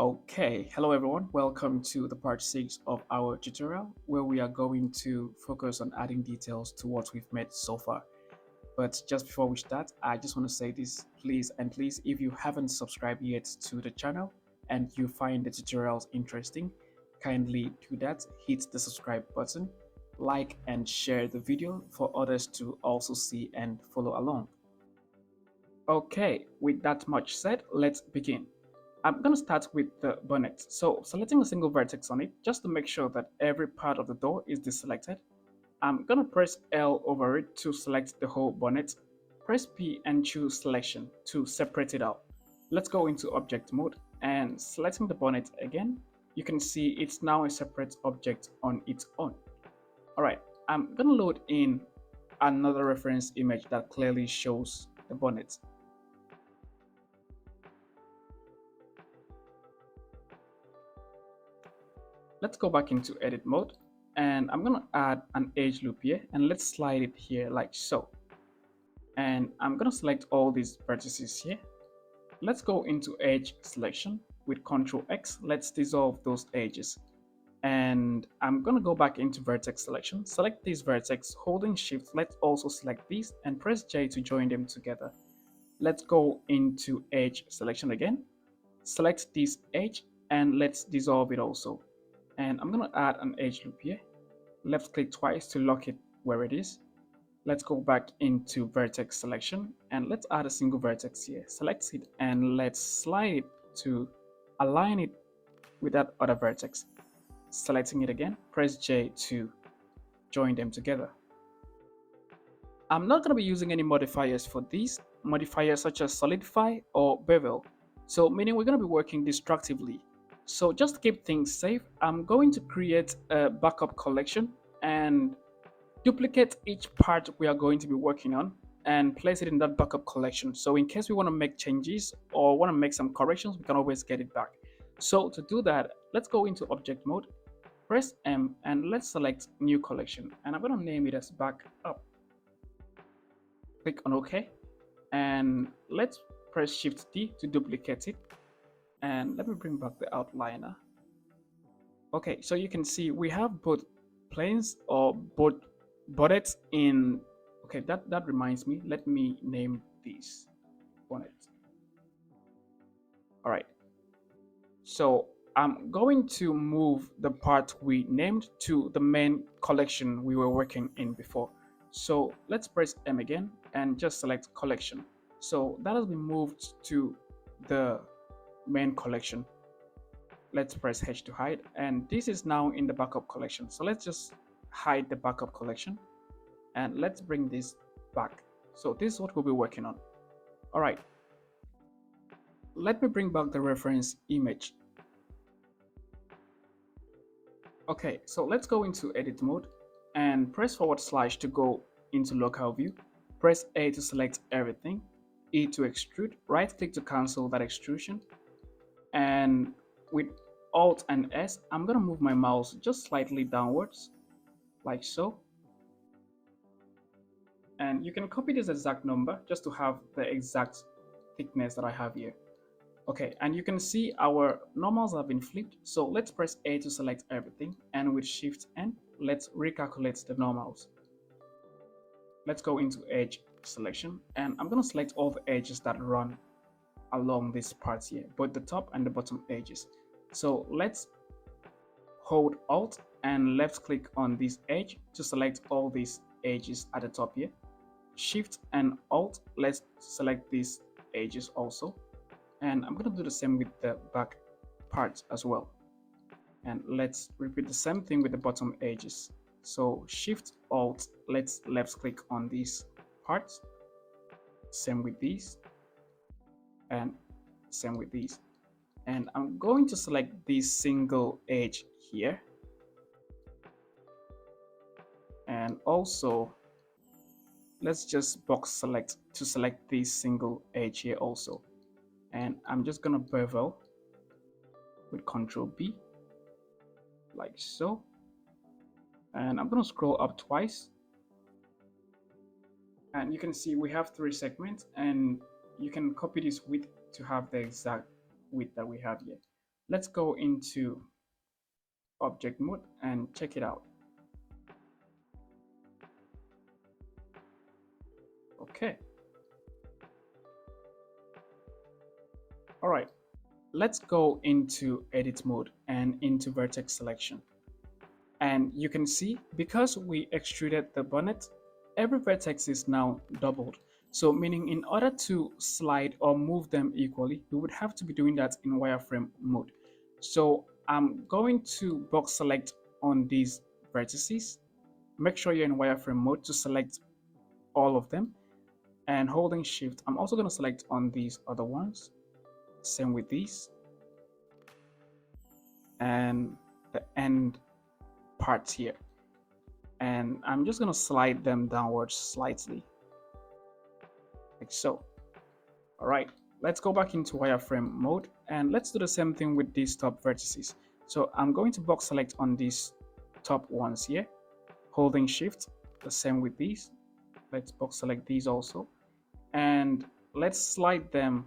Okay, hello everyone. Welcome to the part 6 of our tutorial where we are going to focus on adding details to what we've made so far. But just before we start, I just want to say this, please, if you haven't subscribed yet to the channel and you find the tutorials interesting, kindly do that. Hit the subscribe button, like and share the video for others to also see and follow along. Okay, with that much said, let's begin. I'm going to start with the bonnet. So selecting a single vertex on it, just to make sure that every part of the door is deselected. I'm going to press L over it to select the whole bonnet. Press P and choose selection to separate it out. Let's go into object mode and selecting the bonnet again, you can see it's now a separate object on its own. Alright, I'm going to load in another reference image that clearly shows the bonnet. Let's go back into edit mode and I'm going to add an edge loop here and let's slide it here like so. And I'm going to select all these vertices here. Let's go into edge selection with Ctrl X. Let's dissolve those edges. And I'm going to go back into vertex selection. Select this vertex, holding shift. Let's also select these and press J to join them together. Let's go into edge selection again. Select this edge and let's dissolve it also. And I'm going to add an edge loop here. Left click twice to lock it where it is. Let's go back into vertex selection and let's add a single vertex here. Select it and let's slide it to align it with that other vertex. Selecting it again, press J to join them together. I'm not going to be using any modifiers for these, modifiers such as solidify or bevel. So meaning we're going to be working destructively. So just to keep things safe, I'm going to create a backup collection and duplicate each part we are going to be working on and place it in that backup collection. So in case we want to make changes or want to make some corrections, we can always get it back. So to do that, let's go into object mode, press M and let's select new collection. And I'm going to name it as backup. Click on OK. And let's press Shift D to duplicate it. And let me bring back the outliner. Okay, so you can see we have both planes or both bonnets in. Okay, that reminds me. Let me name these bonnets. All right. So I'm going to move the part we named to the main collection we were working in before. So let's press M again and just select collection. So that has been moved to the main collection. Let's press H to hide, and this is now in the backup collection. So let's just hide the backup collection and let's bring this back. So this is what we'll be working on. All right, let me bring back the reference image. Okay, so let's go into edit mode and press / to go into local view. Press A to select everything, E to extrude, right click to cancel that extrusion, and with Alt and S, I'm gonna move my mouse just slightly downwards, like so. And you can copy this exact number just to have the exact thickness that I have here. Okay, and you can see our normals have been flipped. So let's press A to select everything, and with Shift N, let's recalculate the normals. Let's go into edge selection, and I'm gonna select all the edges that run along this part here, both the top and the bottom edges. So let's hold Alt and left click on this edge to select all these edges at the top here. Shift and Alt, let's select these edges also. And I'm going to do the same with the back parts as well. And let's repeat the same thing with the bottom edges. So Shift Alt, let's left click on these parts. Same with these. And same with these. And I'm going to select this single edge here. And also, let's just box select to select this single edge here also. And I'm just gonna bevel with Ctrl B, like so. And I'm gonna scroll up twice. And you can see we have 3 segments, and you can copy this width to have the exact width that we have here. Let's go into object mode and check it out. Okay. All right. Let's go into edit mode and into vertex selection. And you can see, because we extruded the bonnet, every vertex is now doubled. So meaning in order to slide or move them equally, we would have to be doing that in wireframe mode. So I'm going to box select on these vertices. Make sure you're in wireframe mode to select all of them, and holding shift, I'm also going to select on these other ones. Same with these, and the end parts here. And I'm just going to slide them downwards slightly, like so. All right, let's go back into wireframe mode, and let's do the same thing with these top vertices. So I'm going to box select on these top ones here, holding shift. The same with these. Let's box select these also, and let's slide them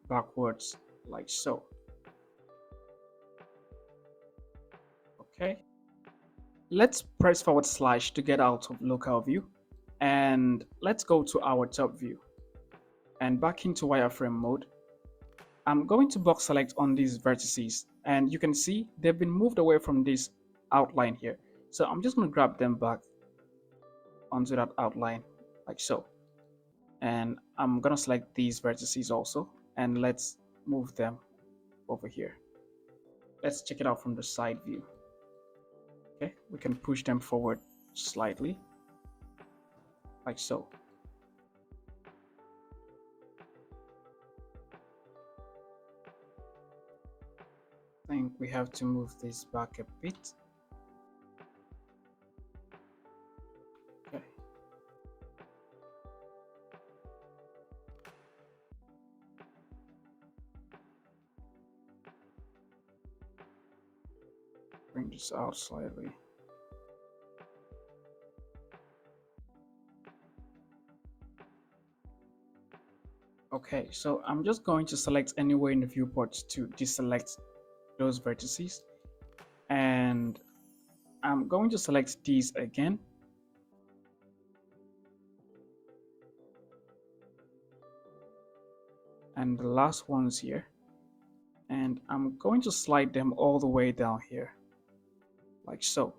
backwards like so. Okay, let's press forward slash to get out of local view, and let's go to our top view and back into wireframe mode. I'm going to box select on these vertices, and you can see they've been moved away from this outline here. So I'm just going to grab them back onto that outline like so. And I'm going to select these vertices also, and let's move them over here. Let's check it out from the side view. Okay, we can push them forward slightly like so. I think we have to move this back a bit. Okay. Bring this out slightly. Okay, so I'm just going to select anywhere in the viewport to deselect those vertices, and I'm going to select these again, and the last ones here, and I'm going to slide them all the way down here like so.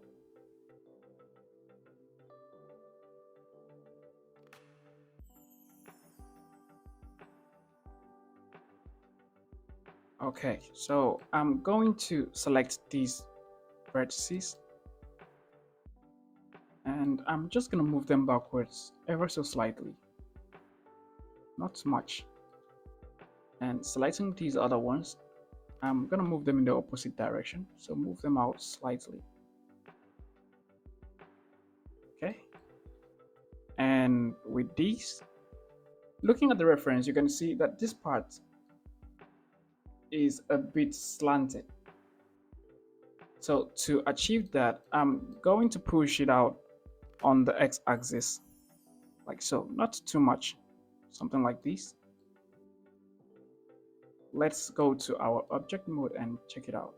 Okay, so I'm going to select these vertices, and I'm just going to move them backwards ever so slightly, not much. And selecting these other ones, I'm going to move them in the opposite direction, so move them out slightly. Okay, and with these, looking at the reference, you can see that this part is a bit slanted. So to achieve that, I'm going to push it out on the x-axis like so, not too much, something like this. Let's go to our object mode and check it out.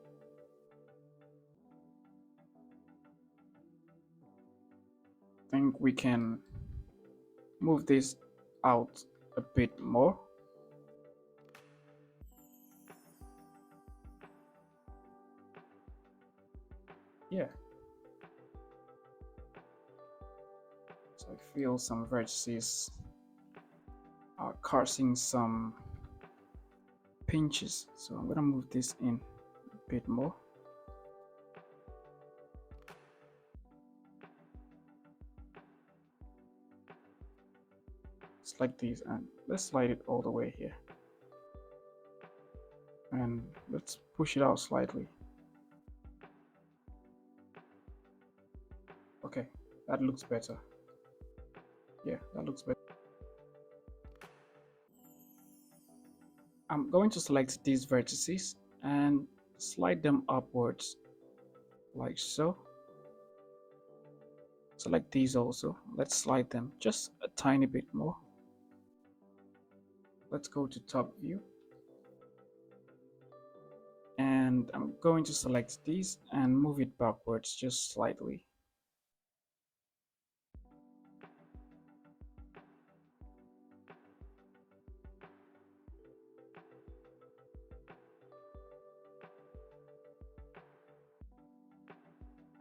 I think we can move this out a bit more. Yeah. So I feel some vertices are causing some pinches. So I'm gonna move this in a bit more. It's like this, and let's slide it all the way here. And let's push it out slightly. Okay, that looks better. Yeah, that looks better. I'm going to select these vertices and slide them upwards like so. Select these also. Let's slide them just a tiny bit more. Let's go to top view, and and I'm going to select these and move it backwards just slightly.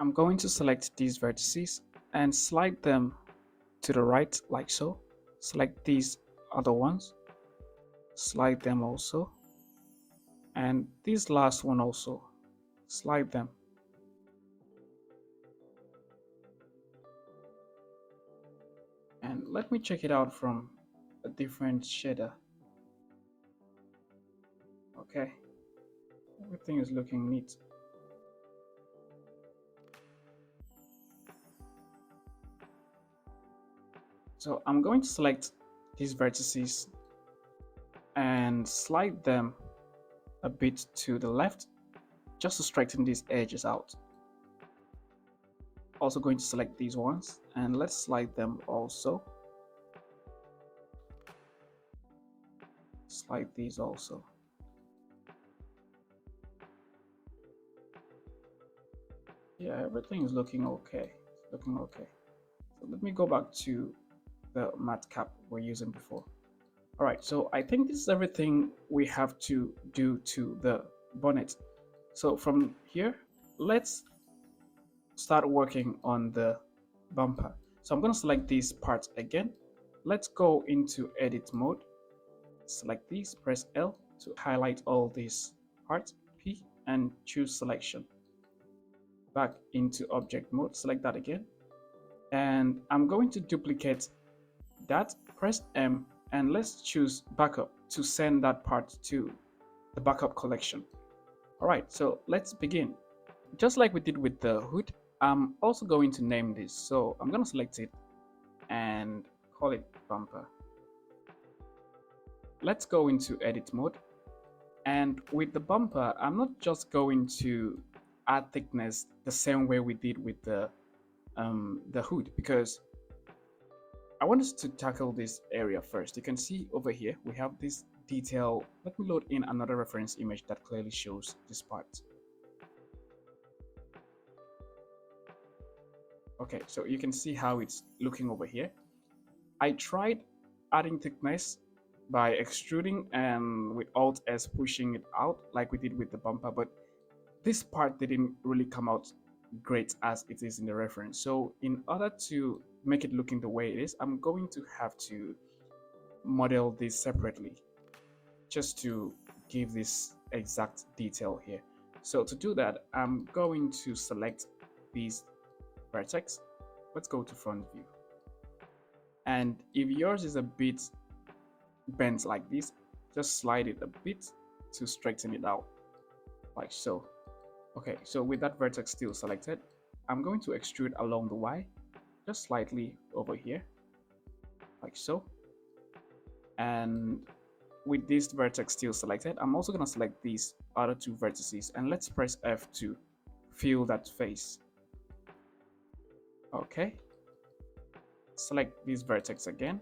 I'm going to select these vertices and slide them to the right like so. Select these other ones, slide them also, and this last one also, slide them. And let me check it out from a different shader. Okay, everything is looking neat. So I'm going to select these vertices and slide them a bit to the left just to straighten these edges out. Also going to select these ones and let's slide them also. Slide these also. Yeah, everything is looking okay. It's looking okay. So let me go back to the matte cap we're using before. All right, so I think this is everything we have to do to the bonnet. So from here, let's start working on the bumper. So I'm going to select these parts again. Let's go into edit mode. Select these, press L to highlight all these parts, P, and choose selection. Back into object mode, select that again. And I'm going to duplicate that, press M, and let's choose backup to send that part to the backup collection. All right, so let's begin. Just like we did with the hood, I'm also going to name this. So I'm going to select it and call it bumper. Let's go into edit mode. And with the bumper, I'm not just going to add thickness the same way we did with the hood, because I want us to tackle this area first. You can see over here, we have this detail. Let me load in another reference image that clearly shows this part. Okay, so you can see how it's looking over here. I tried adding thickness by extruding and with Alt S pushing it out like we did with the bumper, but this part didn't really come out great as it is in the reference. So in order to make it looking the way it is, I'm going to have to model this separately just to give this exact detail here. So to do that, I'm going to select these vertex. Let's go to front view. And if yours is a bit bent like this, just slide it a bit to straighten it out like so. Okay, so with that vertex still selected, I'm going to extrude along the Y just slightly over here like so. And with this vertex still selected, I'm also going to select these other two vertices and let's press F to fill that face. Okay, select this vertex again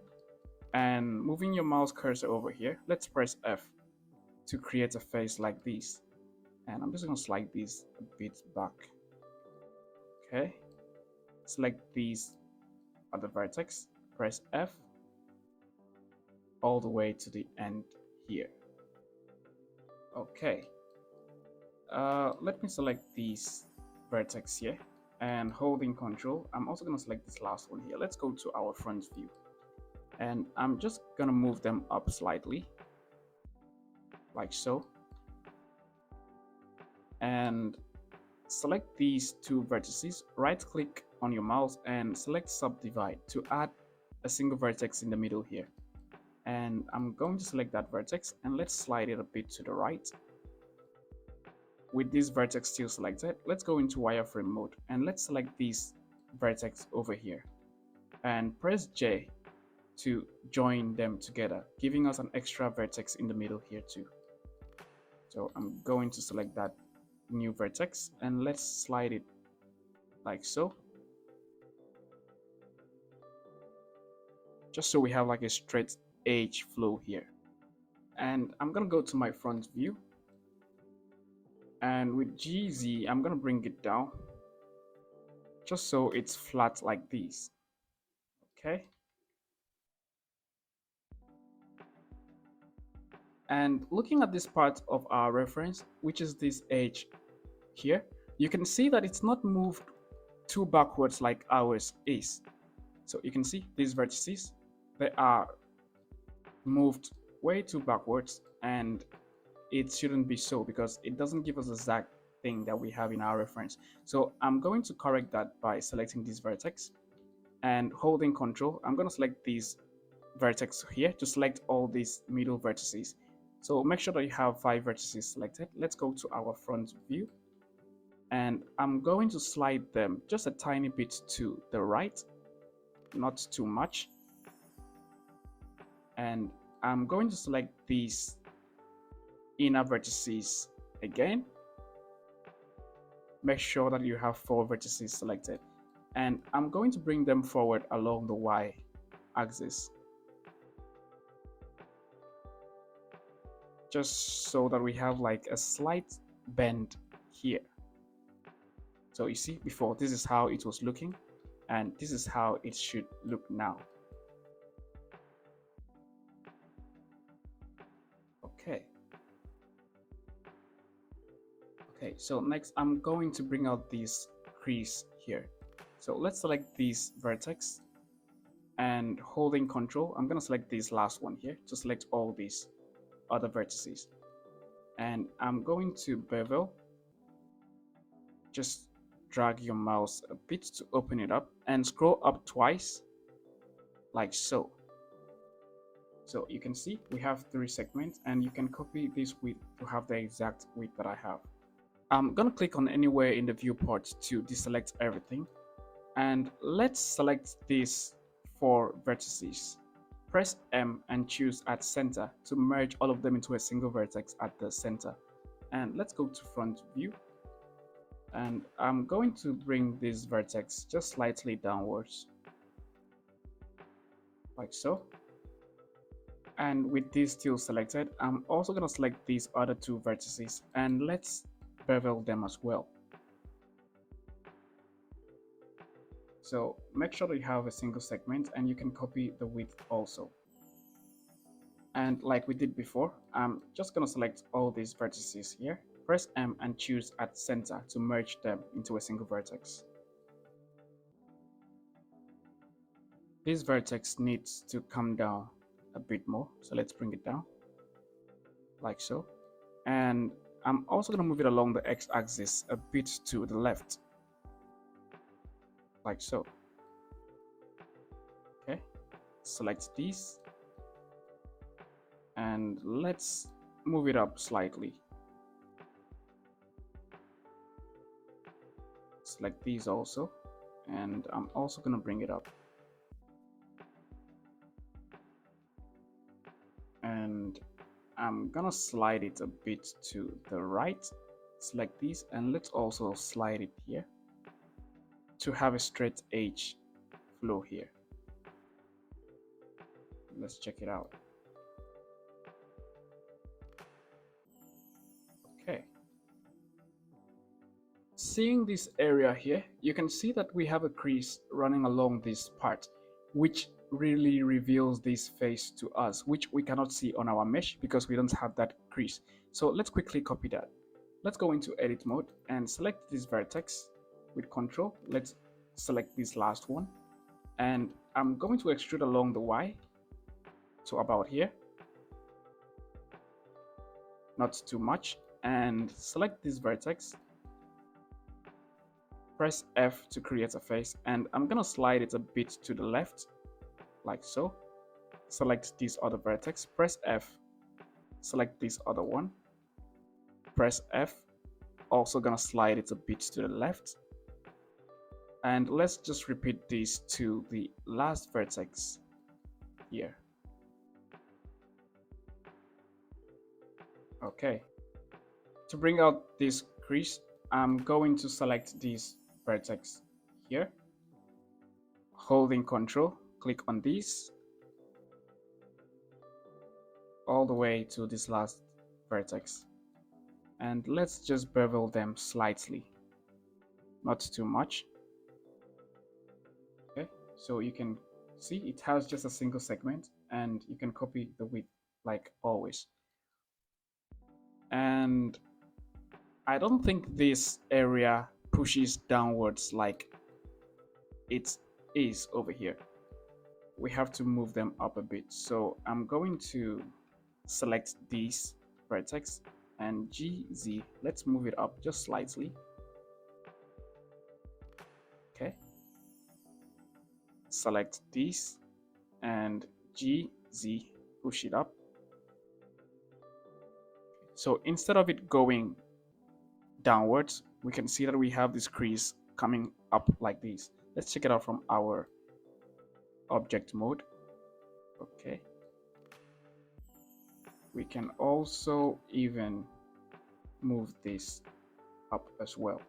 and moving your mouse cursor over here, let's press F to create a face like this. And I'm just going to slide these a bit back. Okay, select these other vertex, press F all the way to the end here. Okay, let me select these vertex here and holding Control, I'm also going to select this last one here. Let's go to our front view and I'm just going to move them up slightly like so, and select these two vertices, right click on your mouse and select subdivide to add a single vertex in the middle here. And I'm going to select that vertex and let's slide it a bit to the right. With this vertex still selected, let's go into wireframe mode and let's select this vertex over here and press J to join them together, giving us an extra vertex in the middle here too. So I'm going to select that new vertex and let's slide it like so, just so we have like a straight edge flow here. And I'm gonna go to my front view And with GZ, I'm gonna bring it down just so it's flat like this. Okay. And looking at this part of our reference, which is this edge here, you can see that it's not moved too backwards like ours is. So you can see these vertices, they are moved way too backwards, and it shouldn't be so because it doesn't give us the exact thing that we have in our reference. So I'm going to correct that by selecting this vertex and holding Control. I'm going to select these vertex here to select all these middle vertices. So make sure that you have 5 vertices selected. Let's go to our front view, and I'm going to slide them just a tiny bit to the right, not too much. And I'm going to select these inner vertices again. Make sure that you have 4 vertices selected, and I'm going to bring them forward along the Y axis, just so that we have like a slight bend here. So you see, before, this is how it was looking, and this is how it should look now. Okay. Okay, so next I'm going to bring out this crease here. So let's select this vertex, and holding Control, I'm going to select this last one here to select all these other vertices. And I'm going to bevel. Just drag your mouse a bit to open it up and scroll up twice, like so. So you can see we have 3 segments, and you can copy this width to have the exact width that I have. I'm gonna click on anywhere in the viewport to deselect everything, and let's select these 4 vertices. Press M and choose at center to merge all of them into a single vertex at the center. And let's go to front view, and I'm going to bring this vertex just slightly downwards, like so. And with this still selected, I'm also going to select these other 2 vertices, and let's bevel them as well. So make sure that you have a single segment, and you can copy the width also. And like we did before, I'm just going to select all these vertices here, press M and choose at center to merge them into a single vertex. This vertex needs to come down a bit more, so let's bring it down like so. And I'm also going to move it along the x-axis a bit to the left, like so. Okay, select these, and let's move it up slightly. Select these also, and I'm also going to bring it up. And I'm gonna slide it a bit to the right. Select these, and let's also slide it here to have a straight edge flow here. Let's check it out. Okay. Seeing this area here, you can see that we have a crease running along this part, which really reveals this face to us, which we cannot see on our mesh because we don't have that crease. So let's quickly copy that. Let's go into edit mode and select this vertex with Control. Let's select this last one, and I'm going to extrude along the Y to about here, not too much, and select this vertex. Press F to create a face, and I'm gonna slide it a bit to the left, like so. Select this other vertex, press F, select this other one, press F, also gonna slide it a bit to the left, and let's just repeat this to the last vertex here. Okay, to bring out this crease, I'm going to select this vertex here, holding Control, click on this all the way to this last vertex. and let's just bevel them slightly, not too much. Okay, so you can see it has just a single segment, and you can copy the width like always. And I don't think this area pushes downwards like it is over here. We have to move them up a bit. So I'm going to select these vertex and GZ. Let's move it up just slightly. Okay. Select these and GZ, push it up. So instead of it going downwards, we can see that we have this crease coming up like this. Let's check it out from our object mode. Okay. We can also even move this up as well,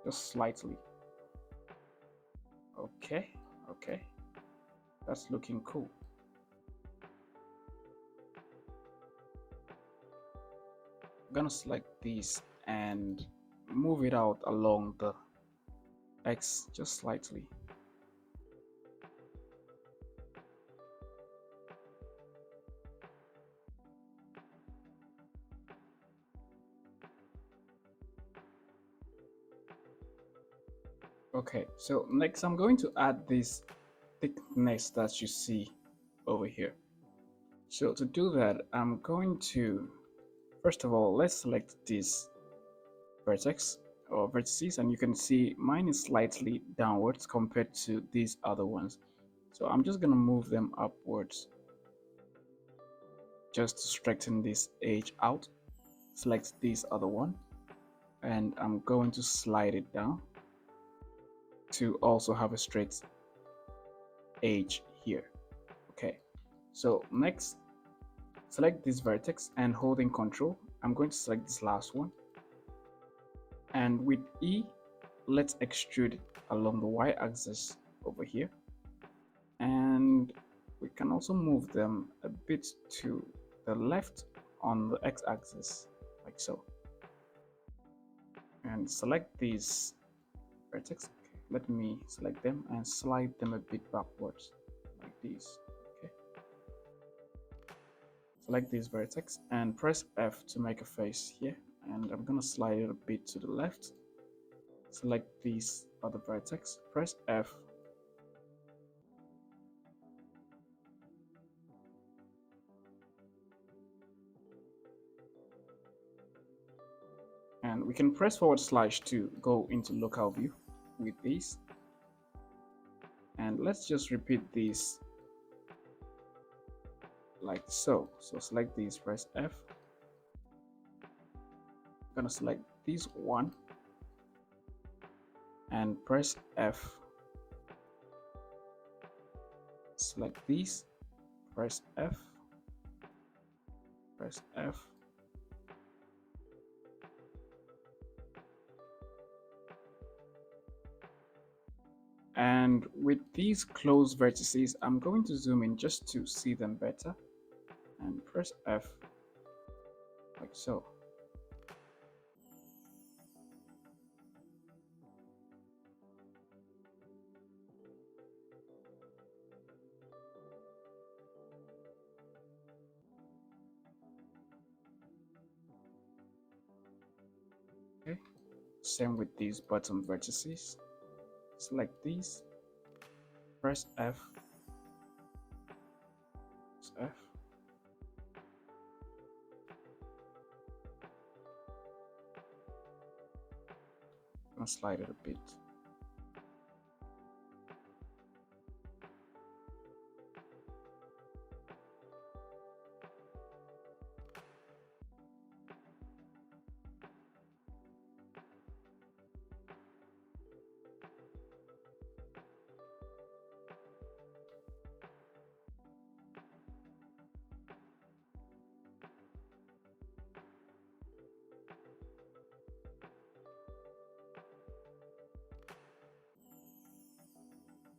just slightly. Okay, okay, that's looking cool. I'm gonna select these and move it out along the X just slightly. Okay, so next I'm going to add this thickness that you see over here. So to do that, I'm going to, first of all, let's select this vertex or vertices, and you can see mine is slightly downwards compared to these other ones. So I'm just gonna move them upwards just to straighten this edge out. Select this other one, and I'm going to slide it down to also have a straight edge here. Okay, so next, select this vertex and holding Control, I'm going to select this last one, and with E, let's extrude along the y-axis over here, and we can also move them a bit to the left on the x-axis, like so, and select these vertex. Okay, let me select them and slide them a bit backwards like this. Okay, select this vertex and press F to make a face here, and I'm gonna slide it a bit to the left. Select these other vertex, press F, and we can press / to go into local view with these, and let's just repeat this like so. So select these, press F, I'm gonna select this one and press F, select these, press F, press F, and with these closed vertices, I'm going to zoom in just to see them better, and press F like so. Okay, same with these bottom vertices. Select these, press F, press F, and slide it a bit.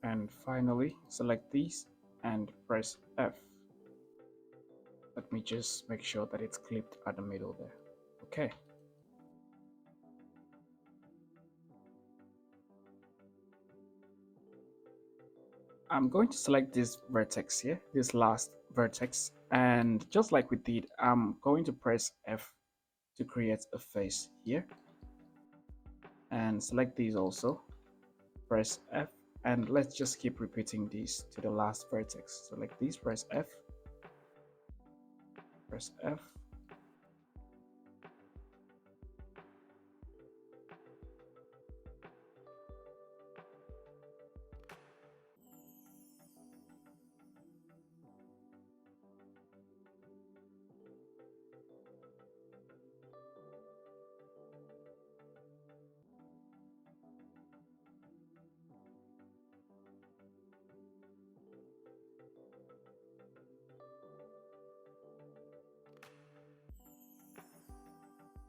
And finally, select these and press F. Let me just make sure that it's clipped at the middle there. Okay. I'm going to select this vertex here, this last vertex, and just like we did, I'm going to press F to create a face here, and select these also, press F, and let's just keep repeating these to the last vertex. Select these, press F, press F,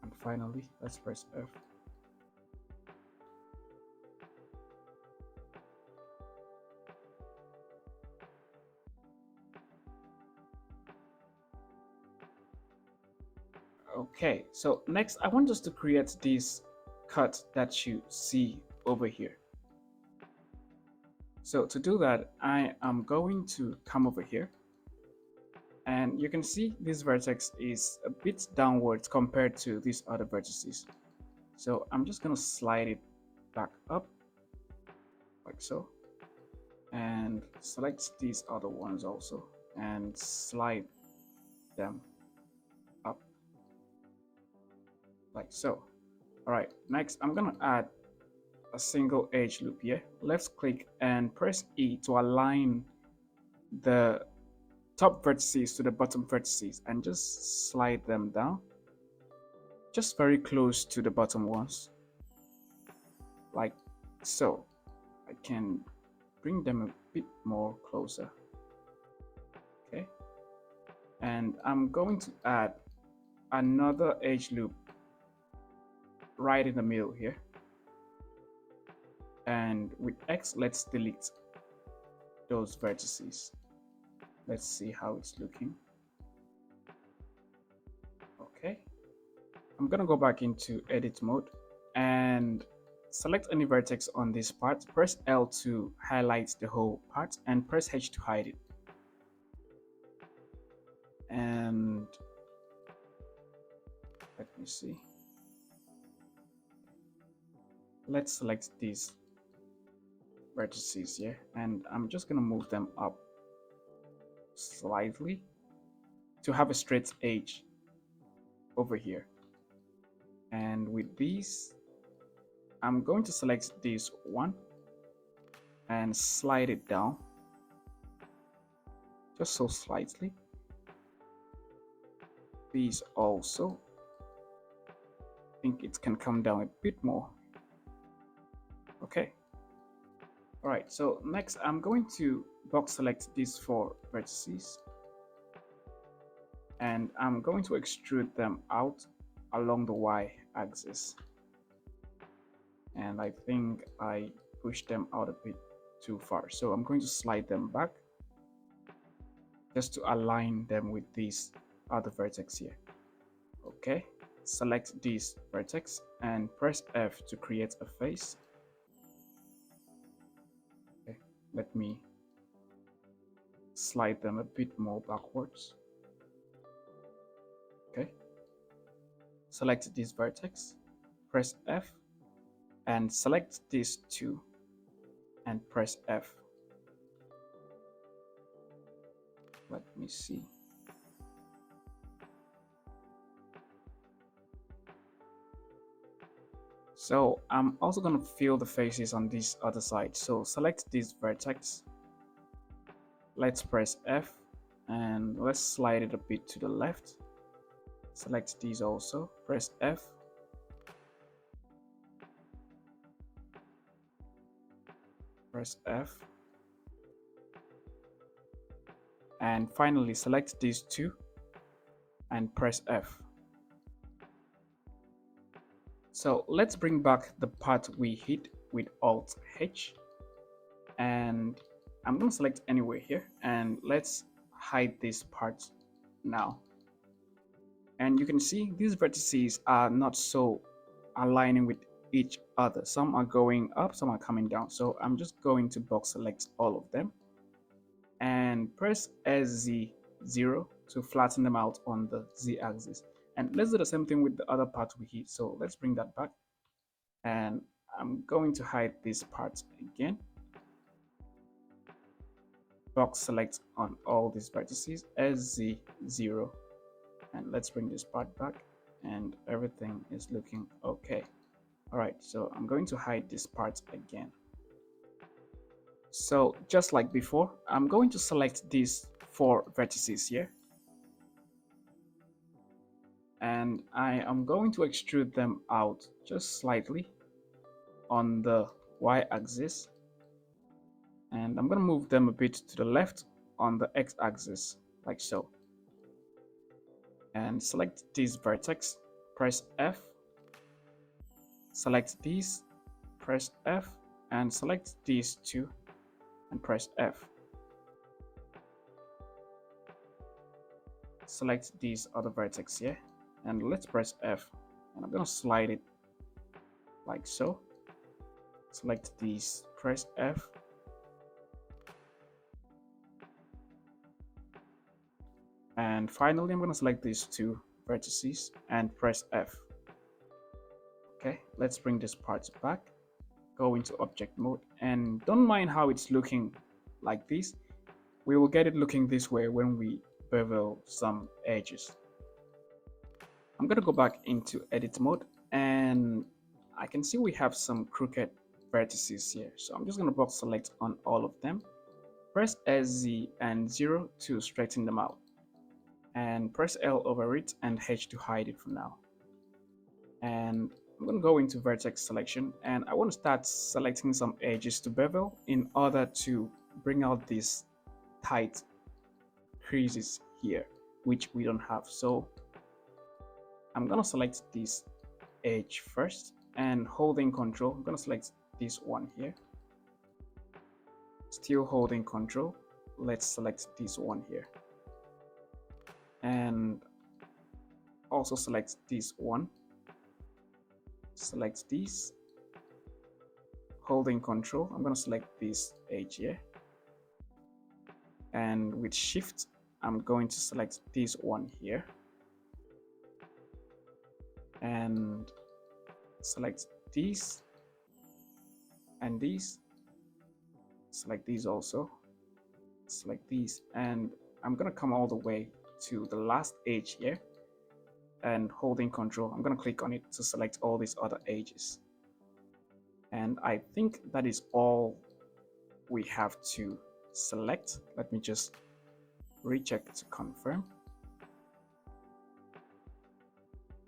and finally let's press F. Okay, so next I want us to create this cut that you see over here. So to do that, I am going to come over here, and you can see this vertex is a bit downwards compared to these other vertices. So I'm just going to slide it back up like so, and select these other ones also and slide them up like so. All right, next I'm going to add a single edge loop here. Left click and press E to align the top vertices to the bottom vertices and just slide them down just very close to the bottom ones like so. I can bring them a bit more closer. Okay, and I'm going to add another edge loop right in the middle here, and with X let's delete those vertices. Let's see how it's looking. Okay, I'm gonna go back into edit mode and select any vertex on this part, press L to highlight the whole part, and press H to hide it. And let me see. Let's select these vertices here, and I'm just gonna move them up slightly to have a straight edge over here. And with these, I'm going to select this one and slide it down just so slightly. These also, I think it can come down a bit more. Okay. All right, so next I'm going to box select these 4 vertices, and I'm going to extrude them out along the Y axis. And I think I pushed them out a bit too far, so I'm going to slide them back just to align them with these other vertex here. Okay, select this vertex and press F to create a face. Okay, let me slide them a bit more backwards. Okay, select this vertex, press F, and select these 2 and press F. Let me see. So I'm also going to fill the faces on this other side. So select this vertex. Let's press F and let's slide it a bit to the left. Select these also, press F. Press F. And finally select these 2 and press F. So let's bring back the part we hit with Alt H, and I'm going to select anywhere here, and let's hide this part now. And you can see these vertices are not so aligning with each other. Some are going up, some are coming down. So I'm just going to box select all of them and press SZ0 to flatten them out on the Z axis. And let's do the same thing with the other part we hit. So let's bring that back. And I'm going to hide this part again. Box select on all these vertices, SZ0. And let's bring this part back. And everything is looking okay. All right, so I'm going to hide this part again. So just like before, I'm going to select these 4 vertices here. And I am going to extrude them out just slightly on the y-axis. And I'm going to move them a bit to the left on the x-axis, like so. And select this vertex, press F. Select these, press F. And select these 2 and press F. Select these other vertex here and let's press F, and I'm going to slide it like so. Select these, press F, and finally I'm going to select these 2 vertices and press F. Okay, let's bring this part back, go into object mode, and don't mind how it's looking like this. We will get it looking this way when we bevel some edges. I'm going to go back into edit mode, and I can see we have some crooked vertices here. So I'm just going to box select on all of them. Press SZ and 0 to straighten them out. And press L over it and H to hide it for now. And I'm going to go into vertex selection, and I want to start selecting some edges to bevel in order to bring out these tight creases here, which we don't have. So I'm going to select this edge first, and holding control, I'm going to select this one here. Still holding control, let's select this one here. And also select this one. Select this. Holding control, I'm going to select this edge here. And with shift, I'm going to select this one here. And select these and these. Select these also. Select these, and I'm going to come all the way to the last edge here, and holding control, I'm going to click on it to select all these other edges. And I think that is all we have to select. Let me just recheck to confirm.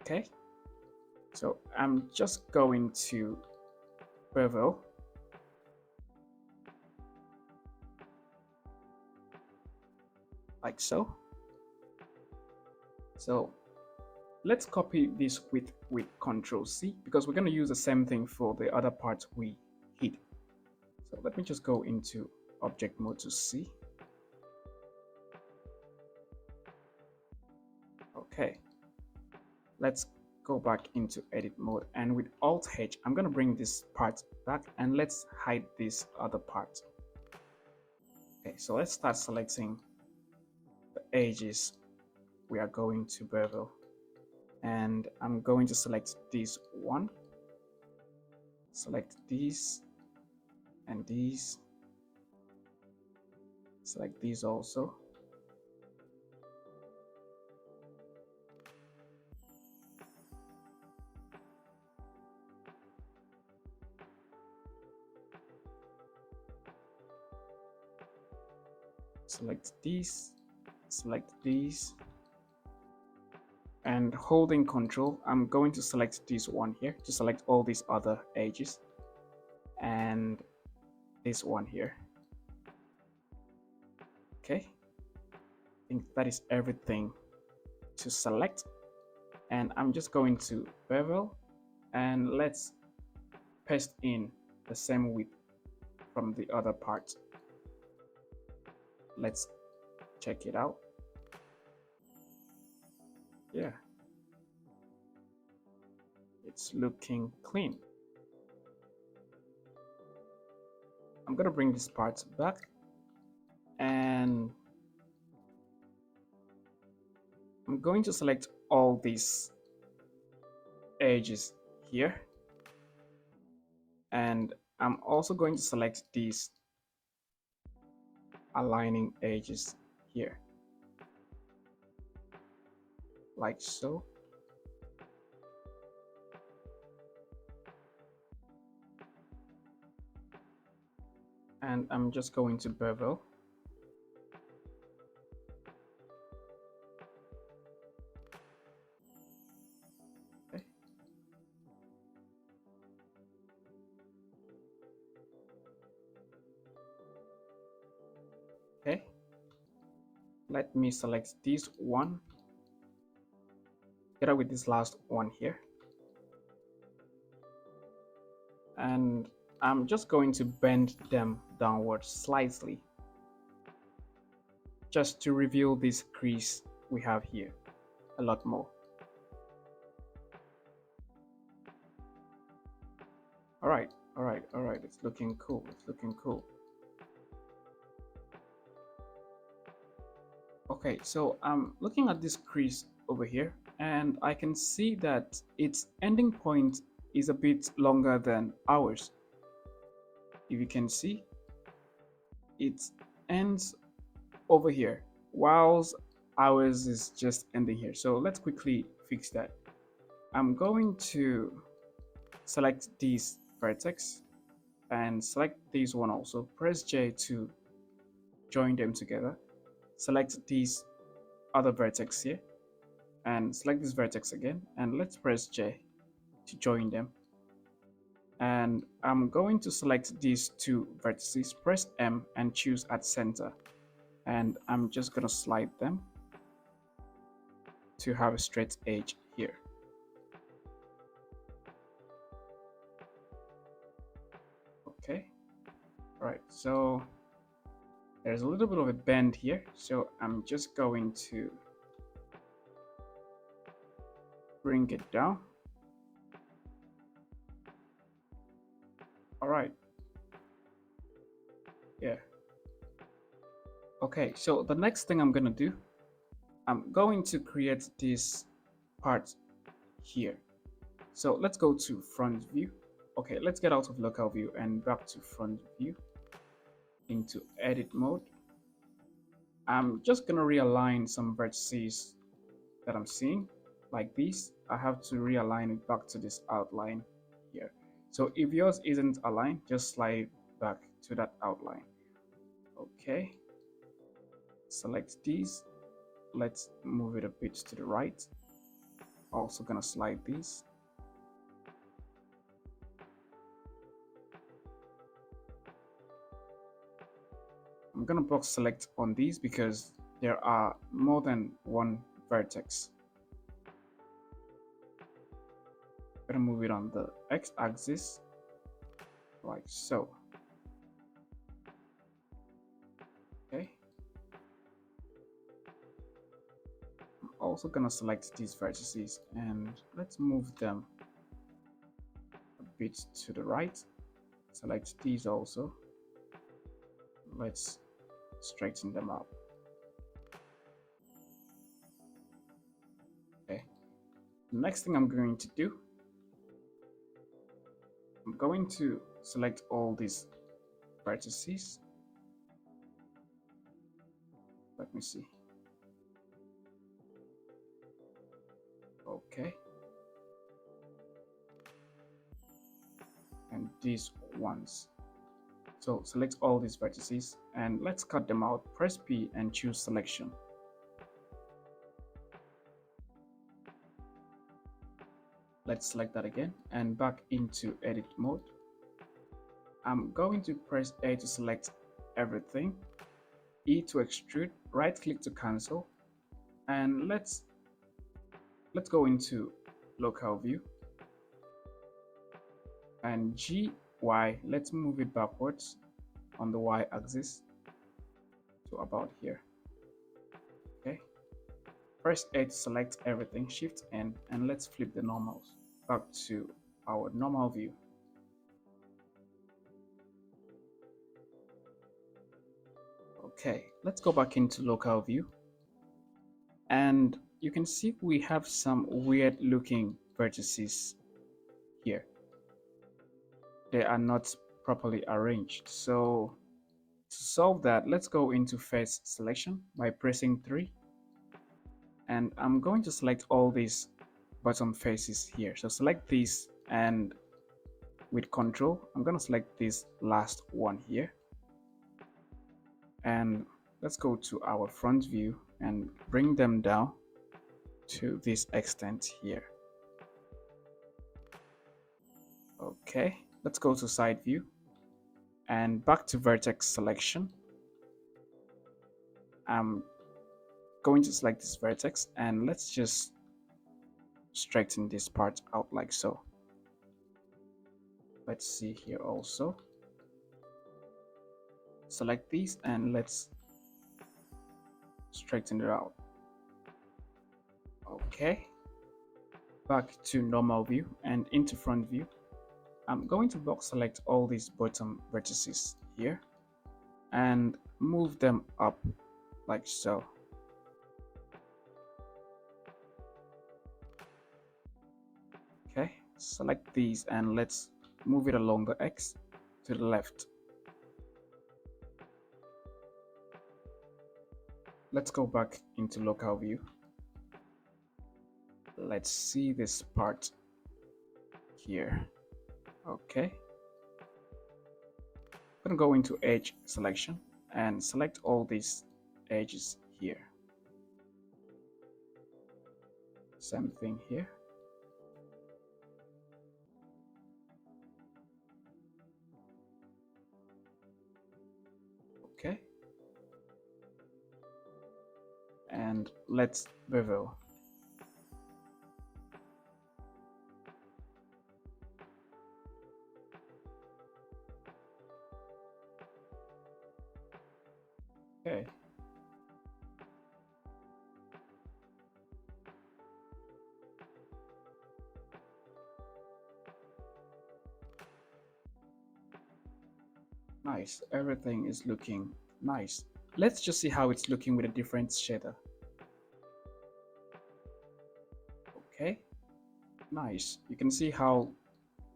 Okay, so I'm just going to bevel like so. So let's copy this with Control C, because we're going to use the same thing for the other parts we hid. So let me just go into object mode to see. Okay, let's go back into edit mode, and with Alt H, I'm going to bring this part back, and let's hide this other part. Okay, so let's start selecting the edges we are going to bevel. And I'm going to select this one, select these and these, select these also, select these, select these, and holding control, I'm going to select this one here to select all these other edges, and this one here. Okay, I think that is everything to select, and I'm just going to bevel, and let's paste in the same width from the other part. Let's check it out. Yeah, it's looking clean. I'm gonna bring this part back, and I'm going to select all these edges here, and I'm also going to select these aligning edges here, like so. And I'm just going to bevel. Okay. Okay. Let me select this one together with this last one here. And I'm just going to bend them downwards slightly just to reveal this crease we have here a lot more. All right, all right, all right. It's looking cool. It's looking cool. Okay, so I'm looking at this crease over here, and I can see that its ending point is a bit longer than ours. If you can see, it ends over here, whilst ours is just ending here. So let's quickly fix that. I'm going to select these vertex and select this one also. Press J to join them together. Select these other vertex here and select this vertex again, and let's press J to join them. And I'm going to select these two vertices, press M and choose at center, and I'm just going to slide them to have a straight edge here. Okay, all right, so there's a little bit of a bend here, so I'm just going to bring it down. All right, yeah. Okay, so the next thing I'm gonna do, I'm going to create this part here. So let's go to front view. Okay, let's get out of local view and back to front view into edit mode. I'm just gonna realign some vertices that I'm seeing like this. I have to realign it back to this outline here. So if yours isn't aligned, just slide back to that outline. Okay, select these. Let's move it a bit to the right. Also gonna slide these. I'm gonna box select on these because there are more than one vertex. I'm gonna move it on the x-axis like so. Okay. I'm also gonna select these vertices and let's move them a bit to the right. Select these also. Let's straighten them out. Okay. The next thing I'm going to do, I'm going to select all these vertices. Let me see. Okay. And these ones. So select all these vertices and let's cut them out. Press P and choose selection. Let's select that again and back into edit mode. I'm going to press A to select everything, E to extrude, right click to cancel, and let's go into local view and GY, let's move it backwards on the Y axis to about here. Okay, Press A to select everything, Shift N, and let's flip the normals back to our normal view. Okay, let's go back into local view, and you can see we have some weird looking vertices here. They are not properly arranged. So to solve that, let's go into face selection by pressing 3, and I'm going to select all these bottom faces here. So select these, and with control I'm going to select this last one here, and let's go to our front view and bring them down to this extent here. Okay, let's go to side view and back to vertex selection. I'm going to select this vertex, and let's just straighten this part out like so. Let's see here also. Select these and let's straighten it out. Okay, back to normal view and into front view. I'm going to box select all these bottom vertices here and move them up like so. Okay, select these and let's move it along the X to the left. Let's go back into local view. Let's see this part here. Okay, I'm gonna go into edge selection and select all these edges here. Same thing here. Okay, and let's bevel. Okay, nice. Everything is looking nice. Let's just see how it's looking with a different shader. Okay, nice. You can see how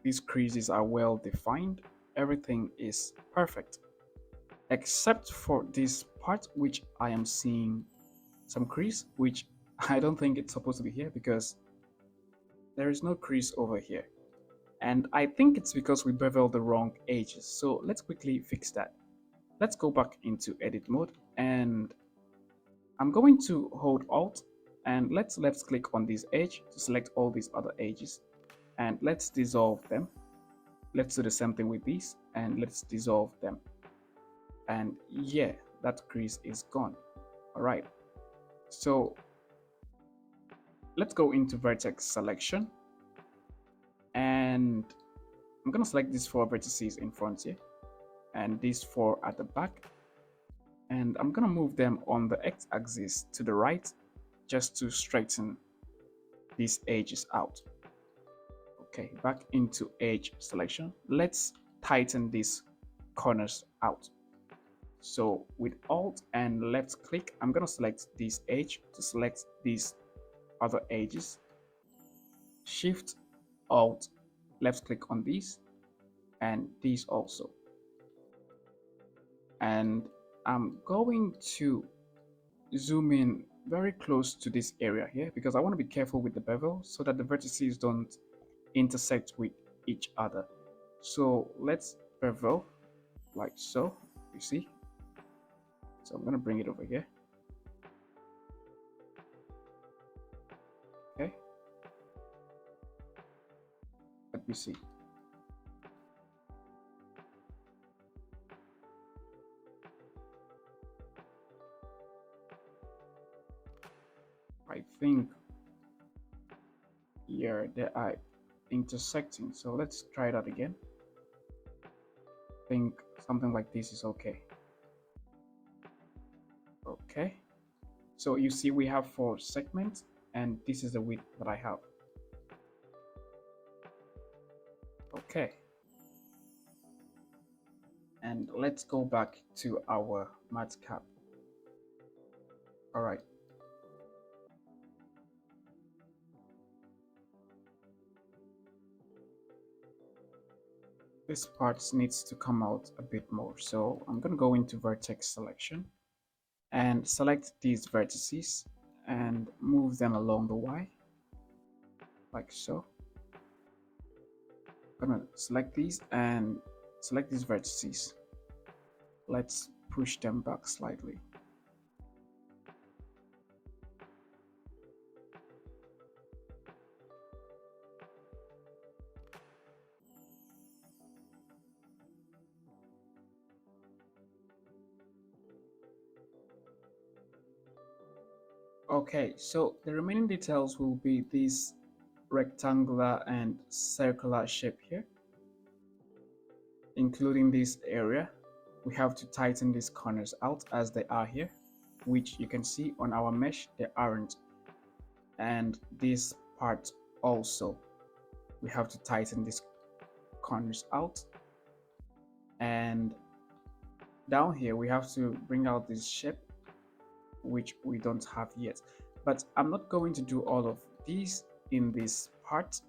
these creases are well defined. Everything is perfect, except for this part which I am seeing some crease, which I don't think it's supposed to be here because there is no crease over here. And I think it's because we beveled the wrong edges. So let's quickly fix that. Let's go back into edit mode, and I'm going to hold Alt and let's left click on this edge to select all these other edges, and let's dissolve them. Let's do the same thing with these and let's dissolve them. And yeah, that crease is gone. All right, so let's go into vertex selection, and I'm gonna select these 4 vertices in front here and these 4 at the back, and I'm gonna move them on the x-axis to the right just to straighten these edges out. Okay, back into edge selection. Let's tighten these corners out. So with Alt and left click, I'm gonna select this edge to select these other edges. Shift Alt left click on these and these also. And I'm going to zoom in very close to this area here because I want to be careful with the bevel so that the vertices don't intersect with each other. So let's bevel like so, you see. So I'm going to bring it over here. Okay, let me see. I think here they are intersecting, so let's try that again. I think something like this is okay. Okay, So you see we have 4 segments, and this is the width that I have. Okay. And let's go back to our matcap. All right. This part needs to come out a bit more. So I'm going to go into vertex selection and select these vertices and move them along the Y like so. I'm going to select these and select these vertices. Let's push them back slightly. Okay, so the remaining details will be this rectangular and circular shape here, including this area. We have to tighten these corners out as they are here, which you can see on our mesh they aren't. And this part also, we have to tighten these corners out. And down here we have to bring out this shape, which we don't have yet. But I'm not going to do all of these in this part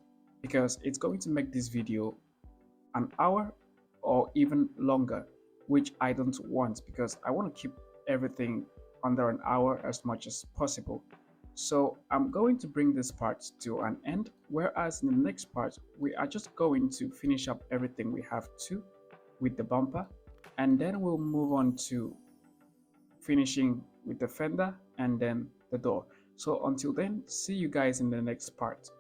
because it's going to make this video an hour or even longer, which I don't want because I want to keep everything under an hour as much as possible. So I'm going to bring this part to an end, whereas in the next part we are just going to finish up everything we have to with the bumper, and then we'll move on to finishing with the fender and then the door. So until then, see you guys in the next part.